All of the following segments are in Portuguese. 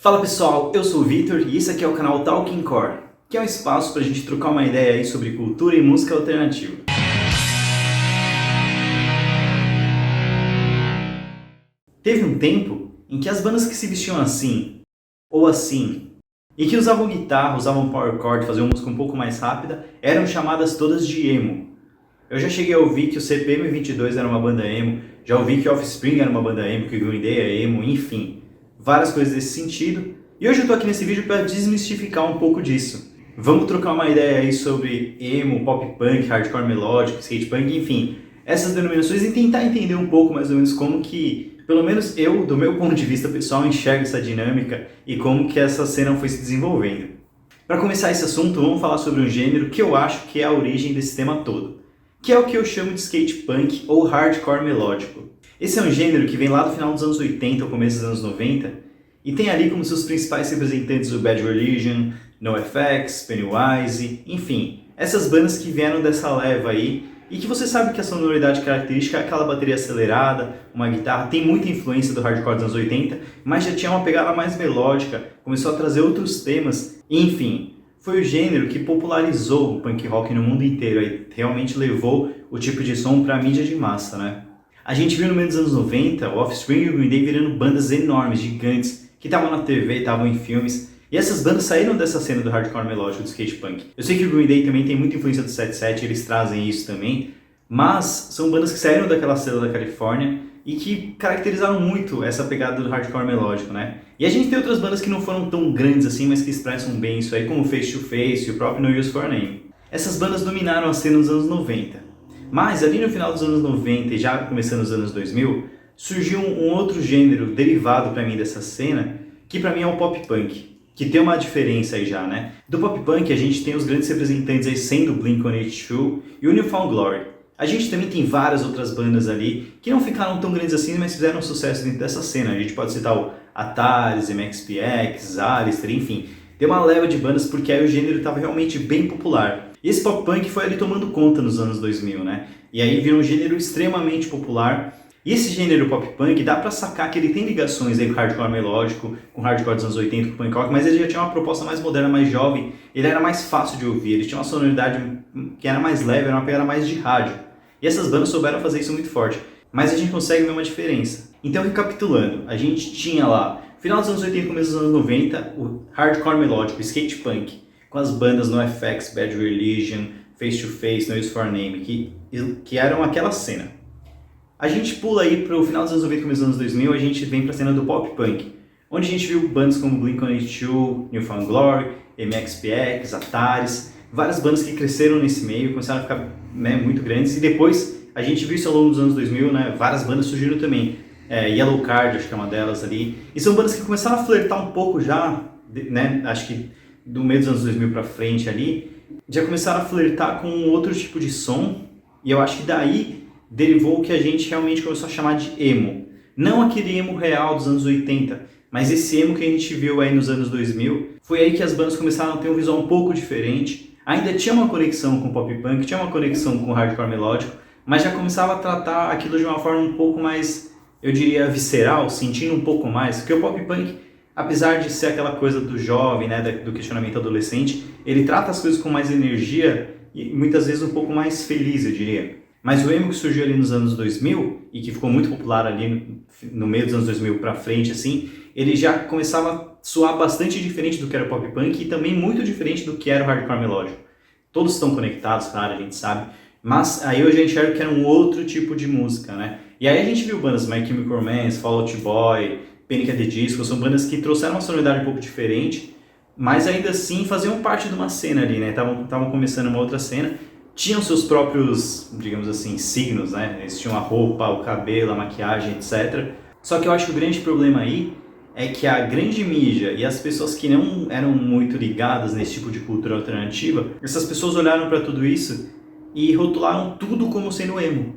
Fala pessoal, eu sou o Vitor e esse aqui é o canal Talking Core, que é um espaço para a gente trocar uma ideia aí sobre cultura e música alternativa. Teve um tempo em que as bandas que se vestiam assim, ou assim, e que usavam guitarra, usavam power chord, faziam música um pouco mais rápida, eram chamadas todas de emo. Eu já cheguei a ouvir que o CPM22 era uma banda emo, já ouvi que Offspring era uma banda emo, que o Green Day é emo, enfim, várias coisas desse sentido. E hoje eu tô aqui nesse vídeo para desmistificar um pouco disso. Vamos trocar uma ideia aí sobre emo, pop punk, hardcore melódico, skate punk, enfim, essas denominações e tentar entender um pouco mais ou menos como que, pelo menos eu, do meu ponto de vista pessoal, enxergo essa dinâmica e como que essa cena foi se desenvolvendo. Para começar esse assunto, vamos falar sobre um gênero que eu acho que é a origem desse tema todo, que é o que eu chamo de skate punk ou hardcore melódico. Esse é um gênero que vem lá do final dos anos 80 ou começo dos anos 90 e tem ali como seus principais representantes o Bad Religion, NoFX, Pennywise, enfim, essas bandas que vieram dessa leva aí e que você sabe que a sonoridade característica é aquela bateria acelerada, uma guitarra, tem muita influência do hardcore dos anos 80, mas já tinha uma pegada mais melódica, começou a trazer outros temas, enfim, foi o gênero que popularizou o punk rock no mundo inteiro, aí realmente levou o tipo de som para a mídia de massa, né? A gente viu no meio dos anos 90 o Offspring e o Green Day virando bandas enormes, gigantes, que estavam na TV, estavam em filmes, e essas bandas saíram dessa cena do hardcore melódico, do skate punk. Eu sei que o Green Day também tem muita influência do 77, eles trazem isso também, mas são bandas que saíram daquela cena da Califórnia e que caracterizaram muito essa pegada do hardcore melódico, né? E a gente tem outras bandas que não foram tão grandes assim, mas que expressam bem isso aí, como Face to Face e o próprio No Use For A Name. Essas bandas dominaram a cena nos anos 90. Mas ali no final dos anos 90 e já começando os anos 2000, surgiu um outro gênero derivado para mim dessa cena, que para mim é o pop punk, que tem uma diferença aí já, né? Do pop punk a gente tem os grandes representantes aí sendo o Blink-182 e o New Found Glory. A gente também tem várias outras bandas ali que não ficaram tão grandes assim, mas fizeram sucesso dentro dessa cena. A gente pode citar o Ataris, MXPX, Alistair, enfim. Tem uma leva de bandas porque aí o gênero estava realmente bem popular. E esse pop punk foi ali tomando conta nos anos 2000, né? E aí virou um gênero extremamente popular. E esse gênero pop punk dá pra sacar que ele tem ligações aí com hardcore melódico, com hardcore dos anos 80, com punk rock, mas ele já tinha uma proposta mais moderna, mais jovem, ele era mais fácil de ouvir, ele tinha uma sonoridade que era mais leve, era uma pegada mais de rádio. E essas bandas souberam fazer isso muito forte, mas a gente consegue ver uma diferença. Então, recapitulando, a gente tinha lá, final dos anos 80 e começo dos anos 90, o hardcore melódico, o skate punk, com as bandas NoFX, Bad Religion, Face to Face, No Use For A Name, que eram aquela cena. A gente pula aí para o final dos anos 90 e começo dos anos 2000, a gente vem para a cena do pop punk, onde a gente viu bandas como Blink-182, New Found Glory, MXPX, Ataris, várias bandas que cresceram nesse meio, começaram a ficar muito grandes, e depois a gente viu isso ao longo dos anos 2000, né, várias bandas surgiram também, Yellow Card, acho que é uma delas ali, e são bandas que começaram a flertar um pouco já, né, acho que do meio dos anos 2000 para frente ali, já começaram a flertar com outro tipo de som, e eu acho que daí derivou o que a gente realmente começou a chamar de emo. Não aquele emo real dos anos 80, mas esse emo que a gente viu aí nos anos 2000. Foi aí que as bandas começaram a ter um visual um pouco diferente. Ainda tinha uma conexão com o pop punk, tinha uma conexão com o hardcore melódico, mas já começava a tratar aquilo de uma forma um pouco mais, eu diria, visceral, sentindo um pouco mais. Porque o pop punk, apesar de ser aquela coisa do jovem, né, do questionamento adolescente, ele trata as coisas com mais energia e muitas vezes um pouco mais feliz, eu diria. Mas o emo que surgiu ali nos anos 2000 e que ficou muito popular ali no meio dos anos 2000 pra frente, assim, ele já começava a soar bastante diferente do que era o pop punk e também muito diferente do que era o hardcore melódico. Todos estão conectados, claro, a gente sabe, mas aí eu já enxergo que era um outro tipo de música, né? E aí a gente viu bandas como My Chemical Romance, Fall Out Boy, Panic! At the Disco, são bandas que trouxeram uma sonoridade um pouco diferente, mas ainda assim faziam parte de uma cena ali, né? Estavam começando uma outra cena, tinham seus próprios, digamos assim, signos, né? Eles tinham a roupa, o cabelo, a maquiagem, etc. Só que eu acho que o grande problema aí é que a grande mídia e as pessoas que não eram muito ligadas nesse tipo de cultura alternativa, essas pessoas olharam para tudo isso e rotularam tudo como sendo emo,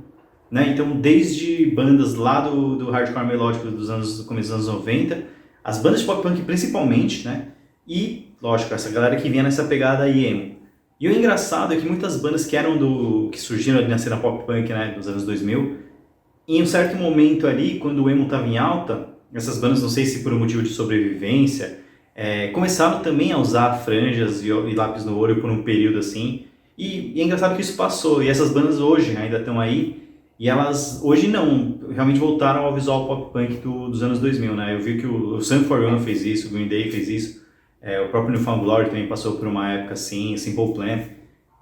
né? Então, desde bandas lá do hardcore melódico do começo dos anos 90, as bandas de pop punk principalmente, né? E, lógico, essa galera que vinha nessa pegada aí emo. E o engraçado é que muitas bandas que surgiram ali na cena pop punk, né, dos anos 2000, em um certo momento ali, quando o emo estava em alta, essas bandas, não sei se por um motivo de sobrevivência, começaram também a usar franjas e lápis no olho por um período assim. E é engraçado que isso passou, e essas bandas hoje ainda estão aí, e elas hoje não, realmente voltaram ao visual pop punk dos anos 2000, né? Eu vi que o Sum 41 fez isso, o Green Day fez isso, o próprio New Found Glory também passou por uma época assim, o Simple Plan.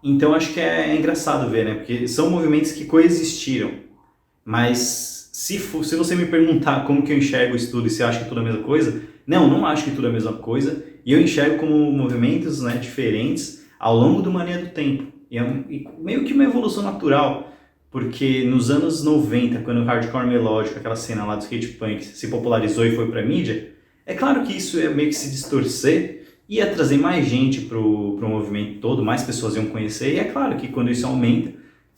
Então acho que é engraçado ver, né? Porque são movimentos que coexistiram, mas se você me perguntar como que eu enxergo isso tudo e se eu acho que tudo é a mesma coisa, não acho que tudo é a mesma coisa, e eu enxergo como movimentos, né, diferentes ao longo do maneira do tempo. E meio que uma evolução natural, porque nos anos 90, quando o hardcore melódico, aquela cena lá do skate punk, se popularizou e foi pra mídia, é claro que isso ia meio que se distorcer, ia trazer mais gente pro movimento todo, mais pessoas iam conhecer, e é claro que quando isso aumenta,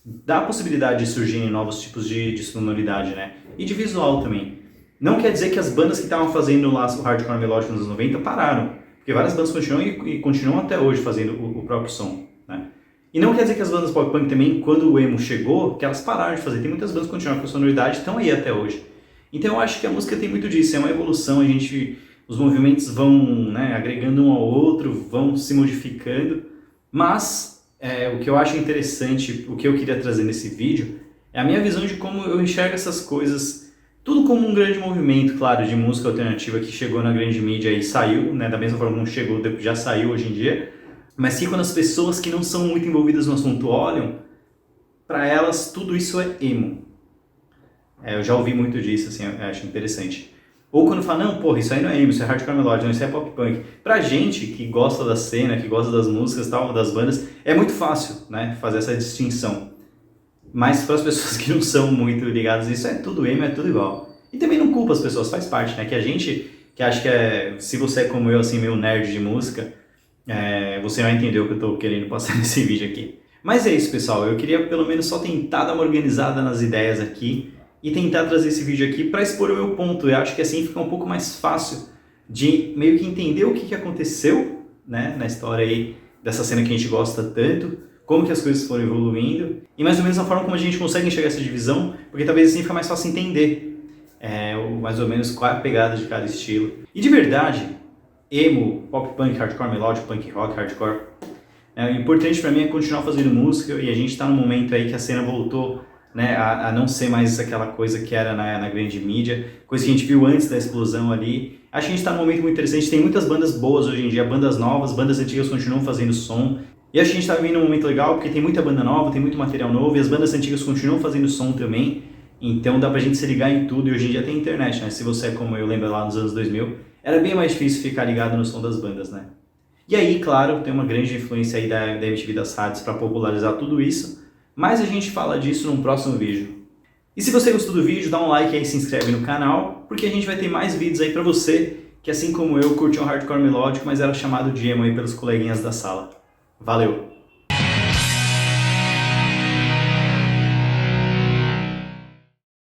dá a possibilidade de surgirem novos tipos de sonoridade, né? E de visual também. Não quer dizer que as bandas que estavam fazendo lá o hardcore melódico nos anos 90 pararam, porque várias bandas continuam e continuam até hoje fazendo o próprio som, né? E não quer dizer que as bandas pop punk também, quando o emo chegou, que elas pararam de fazer. Tem muitas bandas que continuaram com a sonoridade e estão aí até hoje. Então eu acho que a música tem muito disso, é uma evolução, os movimentos vão, né, agregando um ao outro, vão se modificando, mas o que eu acho interessante, o que eu queria trazer nesse vídeo, é a minha visão de como eu enxergo essas coisas, tudo como um grande movimento, claro, de música alternativa que chegou na grande mídia e saiu, né, da mesma forma como chegou, já saiu hoje em dia, mas que quando as pessoas que não são muito envolvidas no assunto olham, para elas tudo isso é emo. Eu já ouvi muito disso, assim, eu acho interessante. Ou quando fala, não, porra, isso aí não é emo, isso é hardcore melódico, não, isso é pop punk. Pra gente que gosta da cena, que gosta das músicas, tal, das bandas, é muito fácil, né, fazer essa distinção. Mas para as pessoas que não são muito ligadas nisso, é tudo emo, é tudo igual. E também não culpa as pessoas, faz parte, né, que a gente que acha que se você é como eu, assim, meio nerd de música, você vai entender o que eu tô querendo passar nesse vídeo aqui. Mas é isso, pessoal, eu queria pelo menos só tentar dar uma organizada nas ideias aqui, e tentar trazer esse vídeo aqui para expor o meu ponto. Eu acho que assim fica um pouco mais fácil de meio que entender o que aconteceu, né, na história aí dessa cena que a gente gosta tanto, como que as coisas foram evoluindo, e mais ou menos a forma como a gente consegue enxergar essa divisão, porque talvez assim fica mais fácil entender mais ou menos qual é a pegada de cada estilo. E de verdade, emo, pop punk, hardcore melódico, punk rock, hardcore, o importante para mim é continuar fazendo música, e a gente está num momento aí que a cena voltou, né, a não ser mais aquela coisa que era na grande mídia, coisa que a gente viu antes da explosão ali. Acho que a gente está num momento muito interessante, tem muitas bandas boas hoje em dia, bandas novas, bandas antigas continuam fazendo som, e acho que a gente está vivendo um momento legal, porque tem muita banda nova, tem muito material novo, e as bandas antigas continuam fazendo som também, então dá pra gente se ligar em tudo, e hoje em dia tem internet, né, se você é como eu lembro lá nos anos 2000, era bem mais difícil ficar ligado no som das bandas, né. E aí, claro, tem uma grande influência aí da MTV, das rádios para popularizar tudo isso, mas a gente fala disso num próximo vídeo. E se você gostou do vídeo, dá um like aí e se inscreve no canal, porque a gente vai ter mais vídeos aí pra você, que assim como eu, curtiu um hardcore melódico, mas era chamado de emo aí pelos coleguinhas da sala. Valeu!